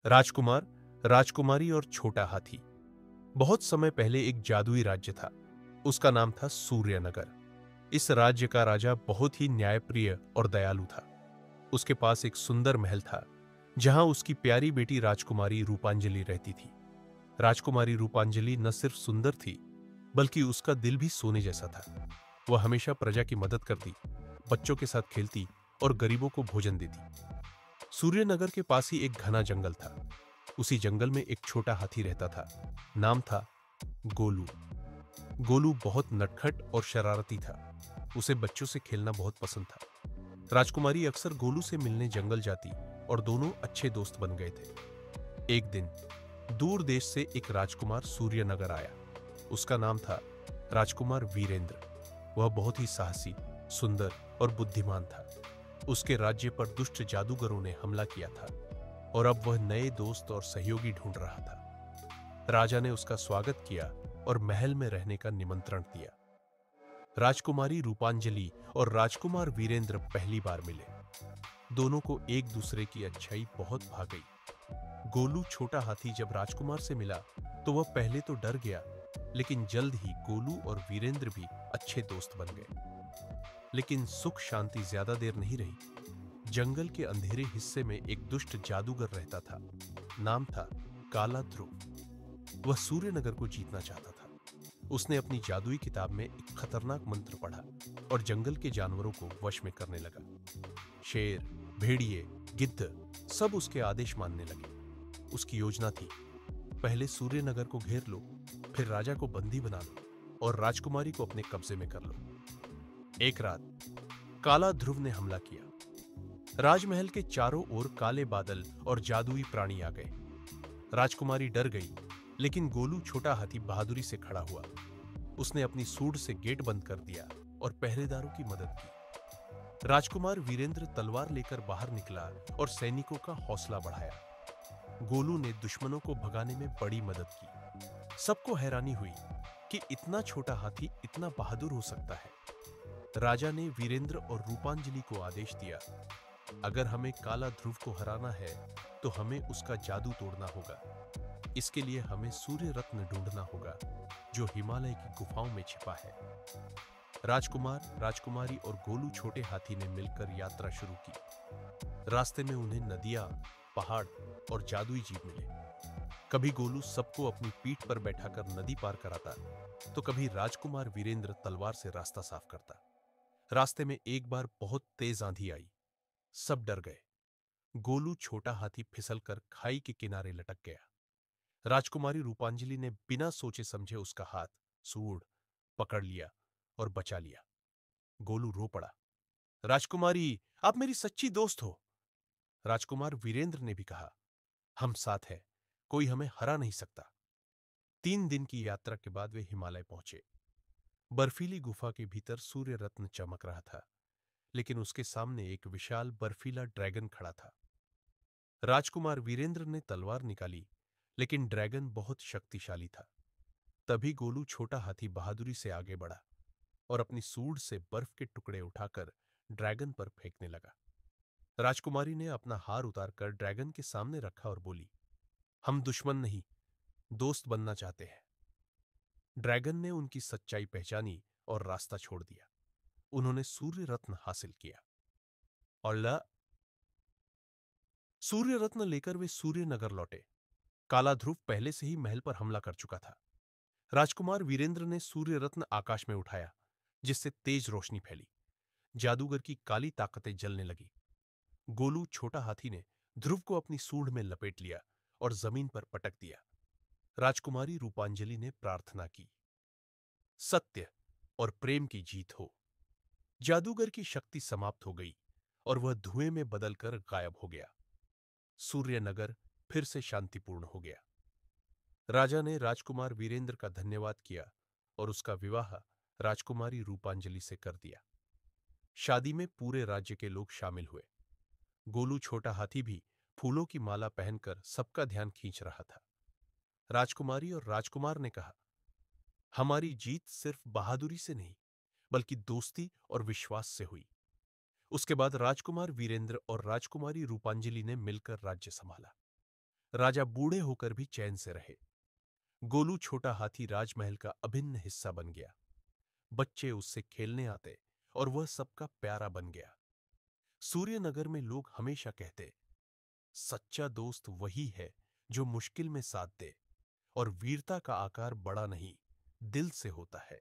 राजकुमार, राजकुमारी और छोटा हाथी। बहुत समय पहले एक जादुई राज्य था। उसका नाम था सूर्यनगर। इस राज्य का राजा बहुत ही न्यायप्रिय और दयालु था। उसके पास एक सुंदर महल था, जहां उसकी प्यारी बेटी राजकुमारी रूपांजलि रहती थी। राजकुमारी रूपांजलि न सिर्फ सुंदर थी, बल्कि उसका दिल भी सोने जैसा था। वह हमेशा प्रजा की मदद करती, बच्चों के साथ खेलती और गरीबों को भोजन देती। सूर्यनगर के पास ही एक घना जंगल था। उसी जंगल में एक छोटा हाथी रहता था। नाम था गोलू। गोलू बहुत नटखट और शरारती था। उसे बच्चों से खेलना बहुत पसंद था। राजकुमारी अक्सर गोलू से मिलने जंगल जाती और दोनों अच्छे दोस्त बन गए थे। एक दिन दूर देश से एक राजकुमार सूर्यनगर आया। उसका नाम था राजकुमार वीरेंद्र। वह बहुत ही साहसी, सुंदर और बुद्धिमान था। उसके राज्य पर दुष्ट जादूगरों ने हमला किया था और अब वह नए दोस्त और सहयोगी ढूंढ रहा था। राजा ने उसका स्वागत किया और महल में रहने का निमंत्रण दिया। राजकुमारी रूपांजलि और राजकुमार वीरेंद्र पहली बार मिले। दोनों को एक दूसरे की अच्छाई बहुत भा गई। गोलू छोटा हाथी जब राजकुमार से मिला तो वह पहले तो डर गया, लेकिन जल्द ही गोलू और वीरेंद्र भी अच्छे दोस्त बन गए। लेकिन सुख शांति ज्यादा देर नहीं रही। जंगल के अंधेरे हिस्से में एक दुष्ट जादूगर रहता था। नाम था काला ध्रुव। वह सूर्यनगर को जीतना चाहता था। उसने अपनी जादुई किताब में एक खतरनाक मंत्र पढ़ा और जंगल के जानवरों को वश में करने लगा। शेर, भेड़िए, गिद्ध सब उसके आदेश मानने लगे। उसकी योजना थी, पहले सूर्यनगर को घेर लो, फिर राजा को बंदी बना लो और राजकुमारी को अपने कब्जे में कर लो। एक रात काला ध्रुव ने हमला किया। राजमहल के चारों ओर काले बादल और जादुई प्राणी आ गए। राजकुमारी डर गई, लेकिन गोलू छोटा हाथी बहादुरी से खड़ा हुआ। उसने अपनी सूंड से गेट बंद कर दिया और पहरेदारों की मदद की। राजकुमार वीरेंद्र तलवार लेकर बाहर निकला और सैनिकों का हौसला बढ़ाया। गोलू ने दुश्मनों को भगाने में बड़ी मदद की। सबको हैरानी हुई कि इतना छोटा हाथी इतना बहादुर हो सकता है। राजा ने वीरेंद्र और रूपांजलि को आदेश दिया, अगर हमें काला ध्रुव को हराना है तो हमें उसका जादू तोड़ना होगा। इसके लिए हमें सूर्य रत्न ढूंढना होगा, जो हिमालय की गुफाओं में छिपा है। राजकुमार, राजकुमारी और गोलू छोटे हाथी ने मिलकर यात्रा शुरू की। रास्ते में उन्हें नदियां, पहाड़ और जादुई जीव मिले। कभी गोलू सबको अपनी पीठ पर बैठाकर नदी पार कराता, तो कभी राजकुमार वीरेंद्र तलवार से रास्ता साफ करता। रास्ते में एक बार बहुत तेज आंधी आई। सब डर गए। गोलू छोटा हाथी फिसलकर खाई के किनारे लटक गया। राजकुमारी रूपांजलि ने बिना सोचे समझे उसका हाथ, सूंड पकड़ लिया और बचा लिया। गोलू रो पड़ा, राजकुमारी, आप मेरी सच्ची दोस्त हो। राजकुमार वीरेंद्र ने भी कहा, हम साथ हैं, कोई हमें हरा नहीं सकता। 3 दिन की यात्रा के बाद वे हिमालय पहुंचे। बर्फीली गुफा के भीतर सूर्य रत्न चमक रहा था, लेकिन उसके सामने एक विशाल बर्फीला ड्रैगन खड़ा था। राजकुमार वीरेंद्र ने तलवार निकाली, लेकिन ड्रैगन बहुत शक्तिशाली था। तभी गोलू छोटा हाथी बहादुरी से आगे बढ़ा और अपनी सूंड से बर्फ के टुकड़े उठाकर ड्रैगन पर फेंकने लगा। राजकुमारी ने अपना हार उतारकर ड्रैगन के सामने रखा और बोली, हम दुश्मन नहीं, दोस्त बनना चाहते हैं। ड्रैगन ने उनकी सच्चाई पहचानी और रास्ता छोड़ दिया। उन्होंने सूर्य रत्न हासिल किया और सूर्य रत्न लेकर वे सूर्यनगर लौटे। काला ध्रुव पहले से ही महल पर हमला कर चुका था। राजकुमार वीरेंद्र ने सूर्य रत्न आकाश में उठाया, जिससे तेज रोशनी फैली। जादूगर की काली ताकतें जलने लगी। गोलू छोटा हाथी ने ध्रुव को अपनी सूंड में लपेट लिया और जमीन पर पटक दिया। राजकुमारी रूपांजलि ने प्रार्थना की, सत्य और प्रेम की जीत हो। जादूगर की शक्ति समाप्त हो गई और वह धुएं में बदलकर गायब हो गया। सूर्यनगर फिर से शांतिपूर्ण हो गया। राजा ने राजकुमार वीरेंद्र का धन्यवाद किया और उसका विवाह राजकुमारी रूपांजलि से कर दिया। शादी में पूरे राज्य के लोग शामिल हुए। गोलू छोटा हाथी भी फूलों की माला पहनकर सबका ध्यान खींच रहा था। राजकुमारी और राजकुमार ने कहा, हमारी जीत सिर्फ बहादुरी से नहीं, बल्कि दोस्ती और विश्वास से हुई। उसके बाद राजकुमार वीरेंद्र और राजकुमारी रूपांजलि ने मिलकर राज्य संभाला। राजा बूढ़े होकर भी चैन से रहे। गोलू छोटा हाथी राजमहल का अभिन्न हिस्सा बन गया। बच्चे उससे खेलने आते और वह सबका प्यारा बन गया। सूर्यनगर में लोग हमेशा कहते, सच्चा दोस्त वही है जो मुश्किल में साथ दे, और वीरता का आकार बड़ा नहीं, दिल से होता है।